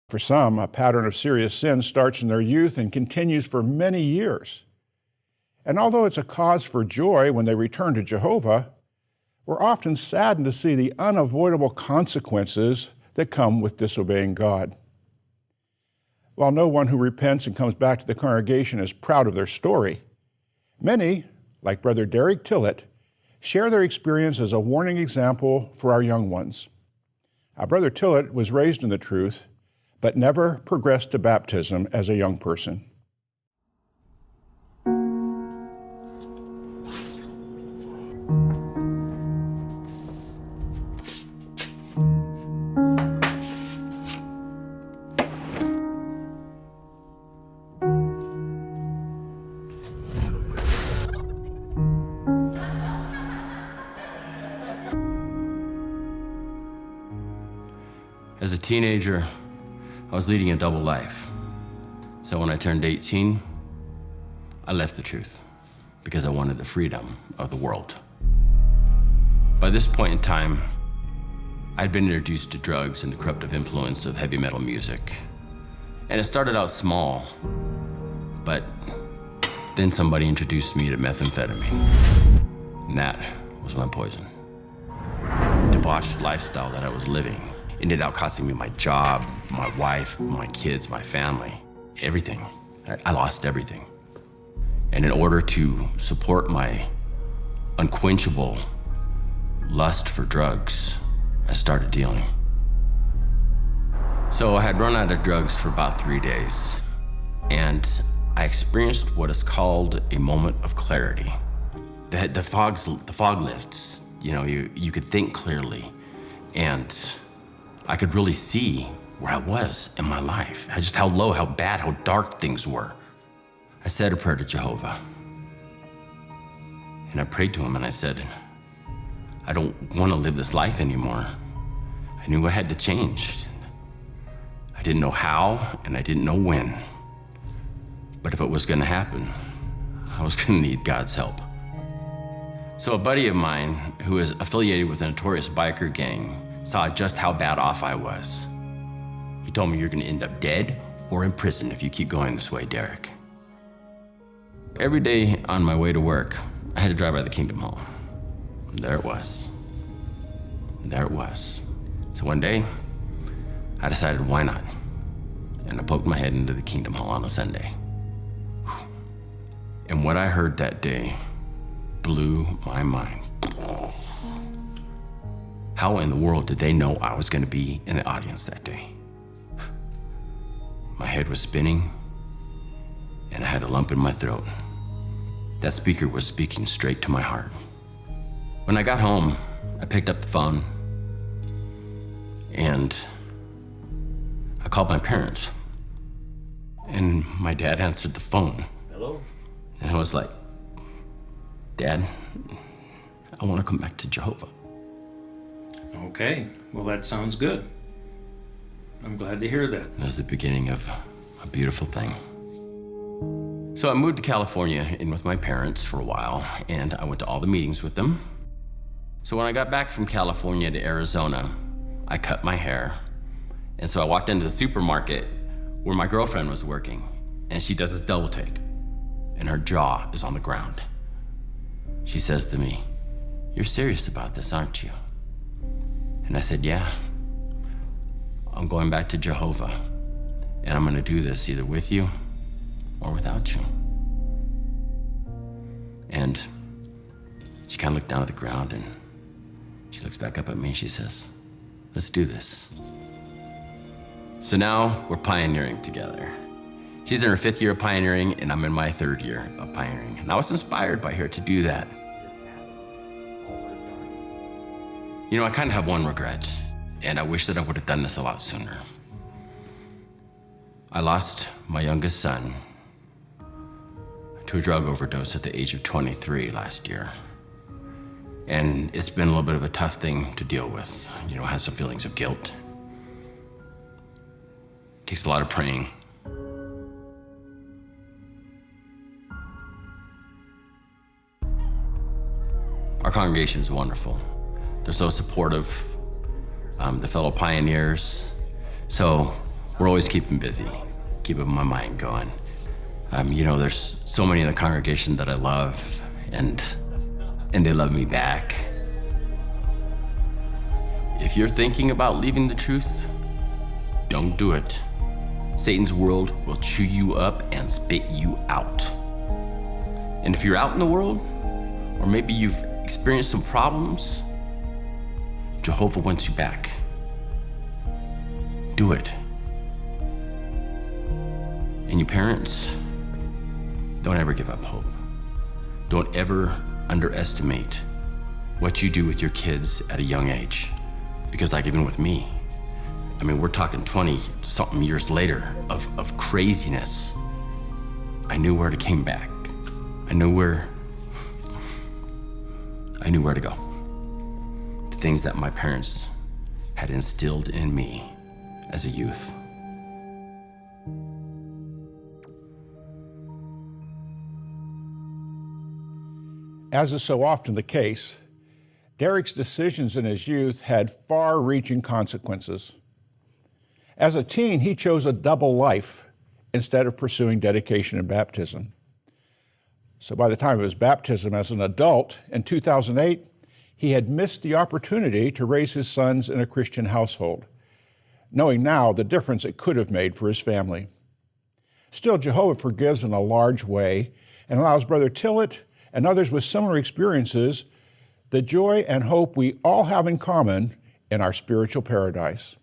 For some, a pattern of serious sin starts in their youth and continues for many years. And although it's a cause for joy when they return to Jehovah, we're often saddened to see the unavoidable consequences that come with disobeying God. While no one who repents and comes back to the congregation is proud of their story, many, like Brother Derek Tillett, share their experience as a warning example for our young ones. Brother Tillett was raised in the truth, but never progressed to baptism as a young person. As a teenager, I was leading a double life. So when I turned 18, I left the truth because I wanted the freedom of the world. By this point in time, I'd been introduced to drugs and the corruptive influence of heavy metal music. And it started out small, but then somebody introduced me to methamphetamine. And that was my poison. The debauched lifestyle that I was living ended up costing me my job, my wife, my kids, my family, everything. I lost everything. And in order to support my unquenchable lust for drugs, I started dealing. So I had run out of drugs for about 3 days, and I experienced what is called a moment of clarity. The fog lifts. You know, you could think clearly, and I could really see where I was in my life, just how low, how bad, how dark things were. I said a prayer to Jehovah, and I prayed to him, and I said, I don't want to live this life anymore. I knew I had to change. I didn't know how, and I didn't know when. But if it was going to happen, I was going to need God's help. So a buddy of mine who is affiliated with a notorious biker gang saw just how bad off I was. He told me, you're gonna end up dead or in prison if you keep going this way, Derek. Every day on my way to work, I had to drive by the Kingdom Hall. There it was. There it was. So one day, I decided, why not? And I poked my head into the Kingdom Hall on a Sunday. And what I heard that day blew my mind. How in the world did they know I was going to be in the audience that day? My head was spinning, and I had a lump in my throat. That speaker was speaking straight to my heart. When I got home, I picked up the phone, and I called my parents. And my dad answered the phone. Hello? And I was like, Dad, I want to come back to Jehovah. Okay, well that sounds good. I'm glad to hear that. That was the beginning of a beautiful thing. So I moved to California in with my parents for a while, and I went to all the meetings with them. So when I got back from California to Arizona, I cut my hair. And so I walked into the supermarket where my girlfriend was working, and she does this double take, and her jaw is on the ground. She says to me, "You're serious about this, aren't you?" And I said, yeah, I'm going back to Jehovah, and I'm gonna do this either with you or without you. And she kind of looked down at the ground, and she looks back up at me and she says, let's do this. So now we're pioneering together. She's in her 5th year of pioneering, and I'm in my 3rd year of pioneering. And I was inspired by her to do that. You know, I kind of have one regret, and I wish that I would have done this a lot sooner. I lost my youngest son to a drug overdose at the age of 23 last year. And it's been a little bit of a tough thing to deal with. You know, I have some feelings of guilt. It takes a lot of praying. Our congregation is wonderful. They're so supportive, the fellow pioneers. So We're always keeping busy, keeping my mind going. There's so many in the congregation that I love, and they love me back. If you're thinking about leaving the truth, don't do it. Satan's world will chew you up and spit you out. And if you're out in the world, or maybe you've experienced some problems, Jehovah wants you back. Do it. And your parents, don't ever give up hope. Don't ever underestimate what you do with your kids at a young age. Because like even with me, we're talking 20-something years later of craziness. I knew where to came back. I knew where to go. The things that my parents had instilled in me as a youth. As is so often the case, Derek's decisions in his youth had far-reaching consequences. As a teen, he chose a double life instead of pursuing dedication and baptism. So by the time of his baptism as an adult in 2008, he had missed the opportunity to raise his sons in a Christian household, knowing now the difference it could have made for his family. Still, Jehovah forgives in a large way and allows Brother Tillett and others with similar experiences the joy and hope we all have in common in our spiritual paradise.